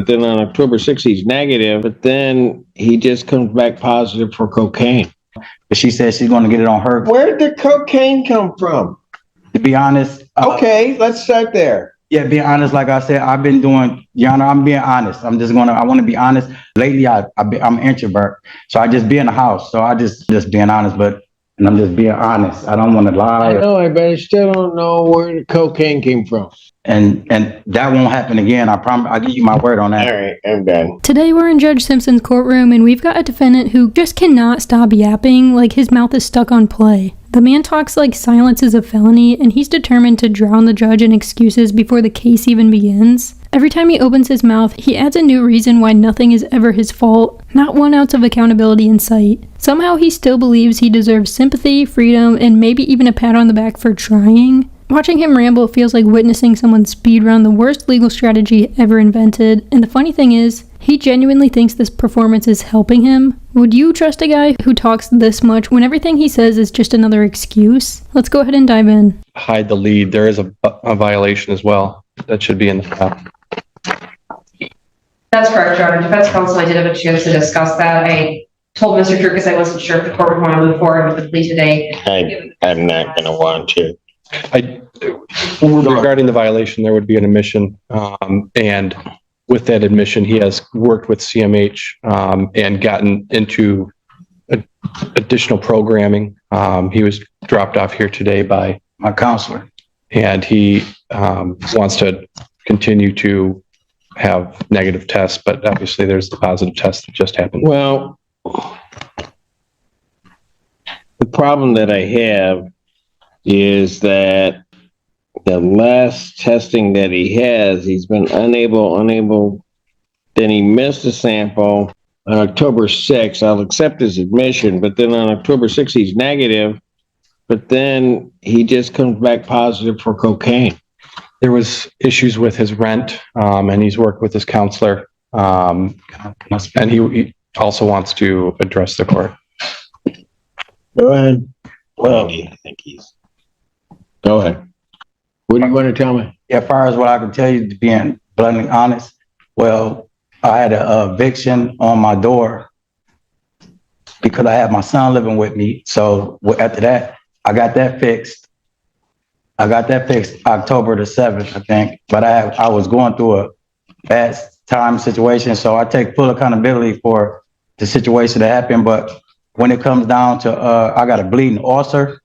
Then on October 6th, he's negative, but then he just comes back positive for cocaine. But she said she's going to get it on her. Where did the cocaine come from? To be honest. Okay, let's start there. Yeah, being honest, like I said, I've been doing, Your Honor, I'm being honest. I want to be honest. Lately, I'm an introvert. So I just be in the house. So I just being honest, and I'm just being honest. I don't want to lie. I know, but I still don't know where the cocaine came from. And that won't happen again. I promise. I'll give you my word on that. All right, I'm done. Today we're in Judge Simpson's courtroom and we've got a defendant who just cannot stop yapping, like his mouth is stuck on play. The man talks like silence is a felony and he's determined to drown the judge in excuses before the case even begins. Every time he opens his mouth, he adds a new reason why nothing is ever his fault, not 1 ounce of accountability in sight. Somehow he still believes he deserves sympathy, freedom, and maybe even a pat on the back for trying. Watching him ramble feels like witnessing someone speedrun the worst legal strategy ever invented, and the funny thing is, he genuinely thinks this performance is helping him. Would you trust a guy who talks this much when everything he says is just another excuse? Let's go ahead and dive in. Hide the lead. There is a violation as well. That should be in the file. That's correct, Your Honor. Defense counsel, I did have a chance to discuss that. I told Mr. Turkis I wasn't sure if the court would want to move forward with the plea today. I'm not going to want to. Regarding the violation, there would be an admission, and with that admission, he has worked with CMH and gotten into additional programming. He was dropped off here today by My counselor. and he wants to continue to have negative tests, but obviously there's the positive test that just happened. Well, the problem that I have is that the last testing that he has, he's been unable, then he missed a sample on October 6th. I'll accept his admission, but then on October 6th, he's negative, but then he just comes back positive for cocaine. There was issues with his rent, and he's worked with his counselor, and he also wants to address the court. Go ahead. Well, I think go ahead. What do you want to tell me? As far as what I can tell you, to being bluntly honest, well, I had an eviction on my door because I had my son living with me. So after that, I got that fixed. October the 7th, I think. But I was going through a bad time situation, so I take full accountability for the situation that happened. But when it comes down to, I got a bleeding ulcer.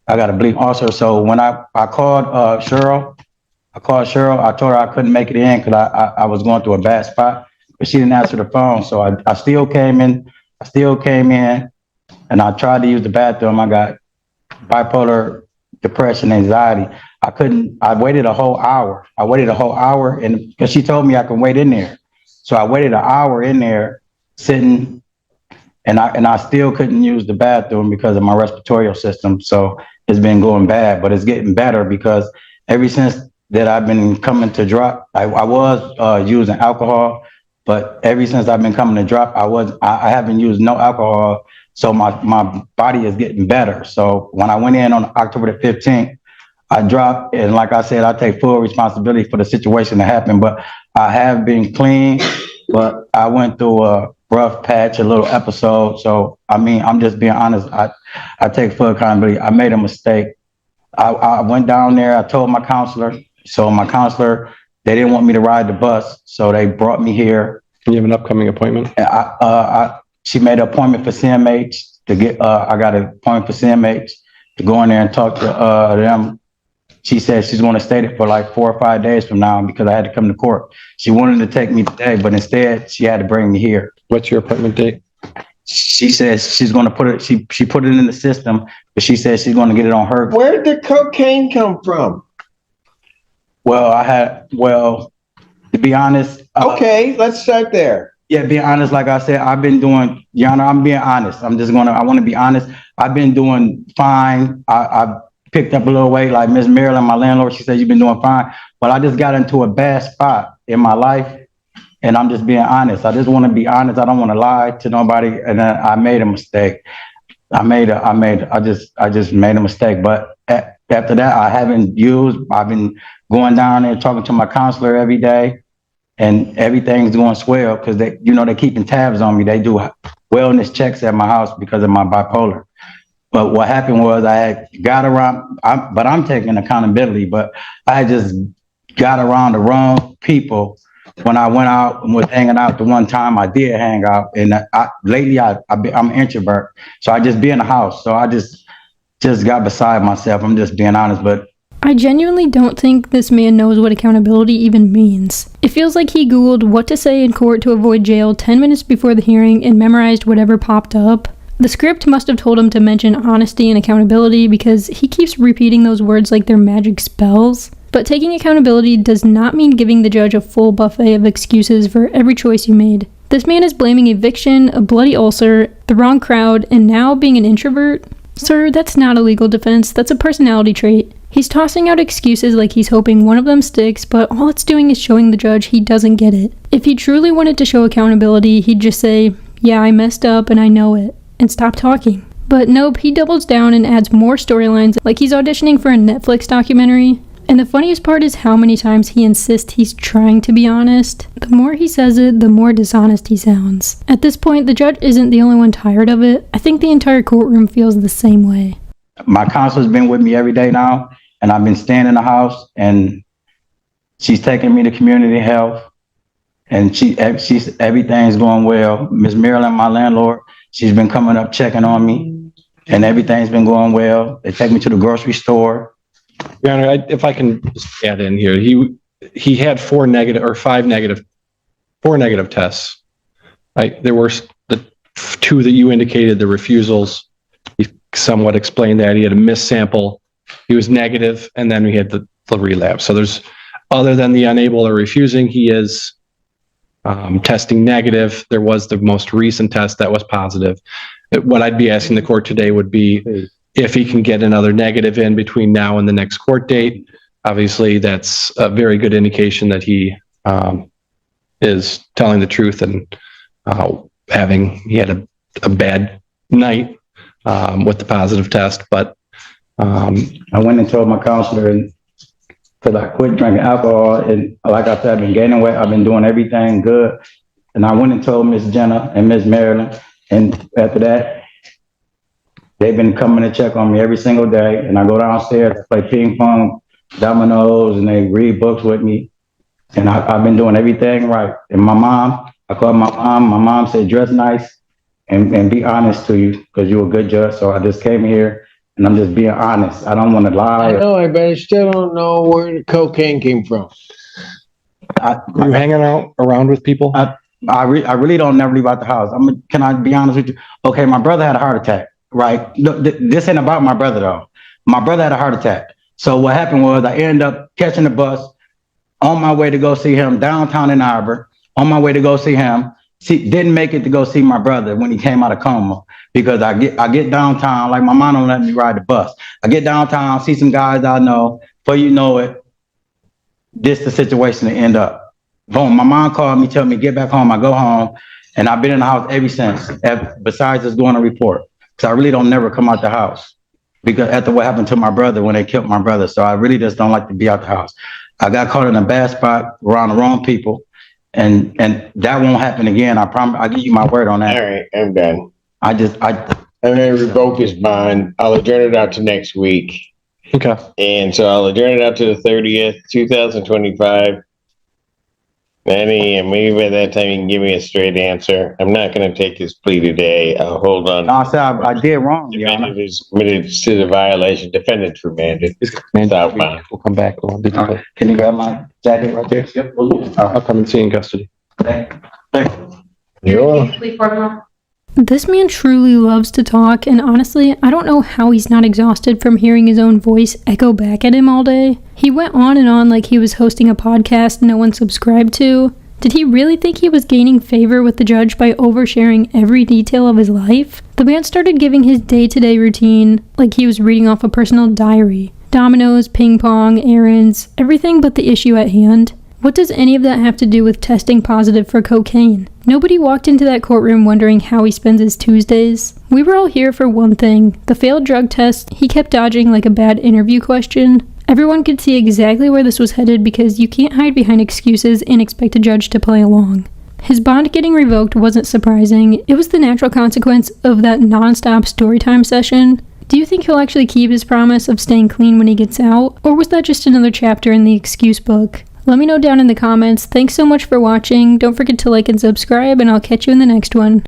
So when I called Cheryl, I told her I couldn't make it in because I was going through a bad spot, but she didn't answer the phone. So I still came in, and I tried to use the bathroom. I got bipolar depression, anxiety. I waited a whole hour. And because she told me I could wait in there. So I waited an hour in there sitting, and I still couldn't use the bathroom because of my respiratory system. So it's been going bad, but it's getting better because ever since that I've been coming to drop, I was using alcohol, but ever since I've been coming to drop, I haven't used no alcohol. So my body is getting better. So when I went in on October the 15th, I dropped, and like I said, I take full responsibility for the situation that happened, but I have been clean, but I went through a rough patch, a little episode. So, I mean, I'm just being honest. I take full accountability. I made a mistake. I went down there. I told my counselor. So my counselor, they didn't want me to ride the bus. So they brought me here. Do you have an upcoming appointment? She made an appointment for CMH to get, I got an appointment for CMH to go in there and talk to them. She said she's going to stay there for like 4 or 5 days from now because I had to come to court. She wanted to take me today, but instead she had to bring me here. What's your appointment date? She says she's going to put it, she put it in the system, but she says she's going to get it on her. Where did the cocaine come from? Well, to be honest. Okay, let's start there. Yeah, being honest, like I said, I've been doing, Your Honor, I'm being honest. I want to be honest. I've been doing fine. I picked up a little weight, like Miss Marilyn, my landlord, she said, you've been doing fine. But I just got into a bad spot in my life. And I'm just being honest. I just want to be honest. I don't want to lie to nobody. And then I made a mistake. I just made a mistake. But after that, I've been going down there talking to my counselor every day. and everything's going swell because they, they're keeping tabs on me. They do wellness checks at my house because of my bipolar. But what happened was I had got around, but I'm taking accountability, but I had just got around the wrong people when I went out and was hanging out the one time I did hang out. And lately I'm an introvert. So I just be in the house. So I just got beside myself. I'm just being honest, but I genuinely don't think this man knows what accountability even means. It feels like he Googled what to say in court to avoid jail 10 minutes before the hearing and memorized whatever popped up. The script must have told him to mention honesty and accountability because he keeps repeating those words like they're magic spells. But taking accountability does not mean giving the judge a full buffet of excuses for every choice you made. This man is blaming eviction, a bloody ulcer, the wrong crowd, and now being an introvert? Sir, that's not a legal defense, that's a personality trait. He's tossing out excuses like he's hoping one of them sticks, but all it's doing is showing the judge he doesn't get it. If he truly wanted to show accountability, he'd just say, yeah, I messed up and I know it, and stop talking. But nope, he doubles down and adds more storylines like he's auditioning for a Netflix documentary. And the funniest part is how many times he insists he's trying to be honest. The more he says it, the more dishonest he sounds. At this point, the judge isn't the only one tired of it. I think the entire courtroom feels the same way. My counselor's been with me every day now, and I've been staying in the house, and she's taking me to community health, and she's everything's going well. Ms. Marilyn, my landlord, she's been coming up checking on me, and everything's been going well. They take me to the grocery store. Your Honor, if I can just add in here, he had four negative tests. There were the two that you indicated, the refusals. He somewhat explained that he had a missed sample. He was negative, and then we had the relapse. So there's, other than the unable or refusing, he is testing negative. There was the most recent test that was positive. What I'd be asking the court today would be if he can get another negative in between now and the next court date. Obviously, that's a very good indication that he is telling the truth and he had a bad night with the positive test. But I went and told my counselor because I quit drinking alcohol, and like I said, I've been gaining weight. I've been doing everything good, and I went and told Miss Jenna and Miss Marilyn, and after that, they've been coming to check on me every single day. And I go downstairs, I play ping pong, dominoes, and they read books with me. And I've been doing everything right. And I called my mom. My mom said, dress nice and be honest to you because you're a good judge. So I just came here and I'm just being honest. I don't want to lie. I know, but I still don't know where the cocaine came from. were you hanging out around with people? I really don't never leave out the house. Can I be honest with you? Okay, my brother had a heart attack, right? This ain't about my brother though. My brother had a heart attack. So what happened was I ended up catching the bus on my way to go see him downtown in Arbor, on my way to go see him. Didn't make it to go see my brother when he came out of coma because I get downtown, like my mom don't let me ride the bus. I get downtown, see some guys I know, before you know it, this the situation to end up. Boom, my mom called me, tell me get back home. I go home and I've been in the house ever since, besides just going to report. Because I really don't never come out the house because after what happened to my brother when they killed my brother. So I really just don't like to be out the house. I got caught in a bad spot around the wrong people. And that won't happen again. I promise. I'll give you my word on that. All right, I'm done. I'm gonna revoke his bond. I'll adjourn it out to next week. Okay. And so I'll adjourn it out to the 30th, 2025. And maybe by that time you can give me a straight answer. I'm not going to take his plea today. I'll hold on. No, I said I did wrong. Defendant is committed to the violation. Defendant's remanded. Southbound. We'll come back. Can you grab my jacket right there? Yep. I'll come and see you in custody. Thank You. This man truly loves to talk, and honestly, I don't know how he's not exhausted from hearing his own voice echo back at him all day. He went on and on like he was hosting a podcast no one subscribed to. Did he really think he was gaining favor with the judge by oversharing every detail of his life? The man started giving his day-to-day routine like he was reading off a personal diary. Dominoes, ping pong, errands, everything but the issue at hand. What does any of that have to do with testing positive for cocaine? Nobody walked into that courtroom wondering how he spends his Tuesdays. We were all here for one thing, the failed drug test he kept dodging like a bad interview question. Everyone could see exactly where this was headed because you can't hide behind excuses and expect a judge to play along. His bond getting revoked wasn't surprising. It was the natural consequence of that non-stop storytime session. Do you think he'll actually keep his promise of staying clean when he gets out? Or was that just another chapter in the excuse book? Let me know down in the comments. Thanks so much for watching. Don't forget to like and subscribe, and I'll catch you in the next one.